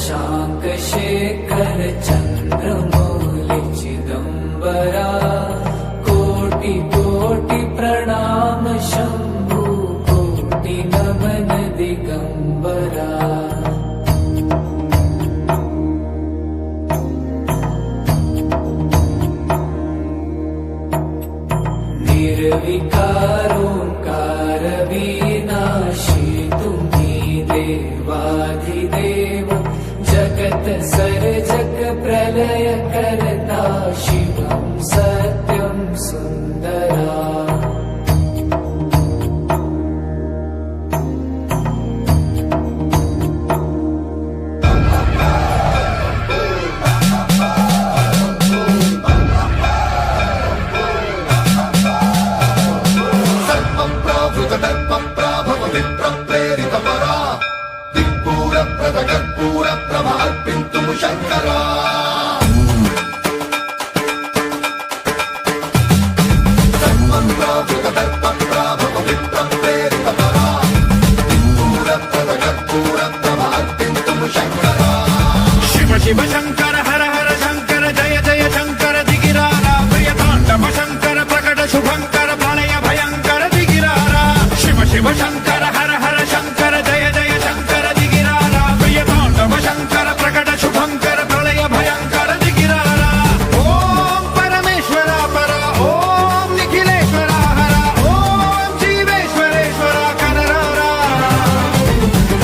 शशांक शेखर चंद्रमौलि चिदंबरा कोटि कोटि प्रणाम शंभु कोटि नमन दिगंबरा। निर्विकारोंकार विनाशी तुम्ही देवाधिदेव जगत सर्जक प्रलय करता शिवं सत्यं सुंदरा। शंकरा शिव शिव शंकर हर हर शंकर जय जय शंकर दिगिरारा प्रियतांडव शंकर प्रकट शुभंकर प्रलय भयंकर दिगिरारा। शिव शिव शंकर हर हर शंकर जय जय शंकर दिगिरारा प्रियतांडव शंकर प्रकट शुभंकर प्रलय भयंकर दिगिरारा। ओम परमेश्वरा परा ओम निखिलेश्वरा हरा ओम जीवेश्वरेश्वरा कनरारा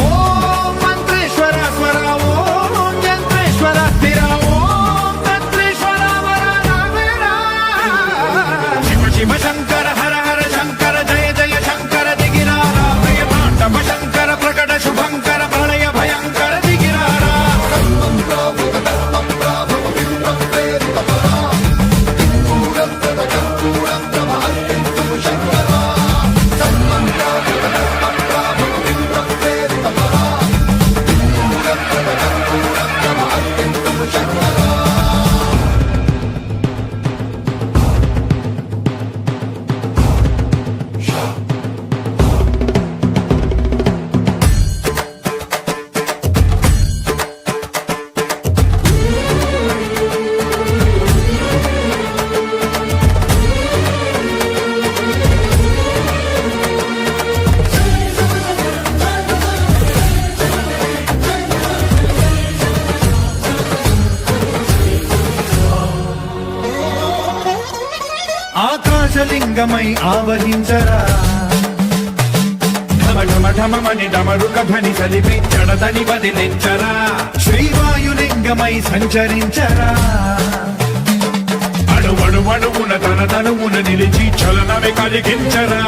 ओम मंत्रेश्वरा स्वरा ओम यंत्रेश्वरा स्थिरा ओम तंत्रेश्वरा वरा नावेरा। शिव शिव शंकर हर हर शंकर जय जय शंकर दिगिरारा प्रियतांडव शंकर प्रकट शुभंकर प्रलय भयंकर दिगिरारा। ఆకాశలింగమై ఆవహించరా ఢమ ఢమ ఢమమని డమరుక ధ్వని సలిపి జడదని వదిలించరా శ్రీవాయులింగమై సంచరించరా అణువణువున తన తనువున నిలిచి చలనమే కలిగించరా।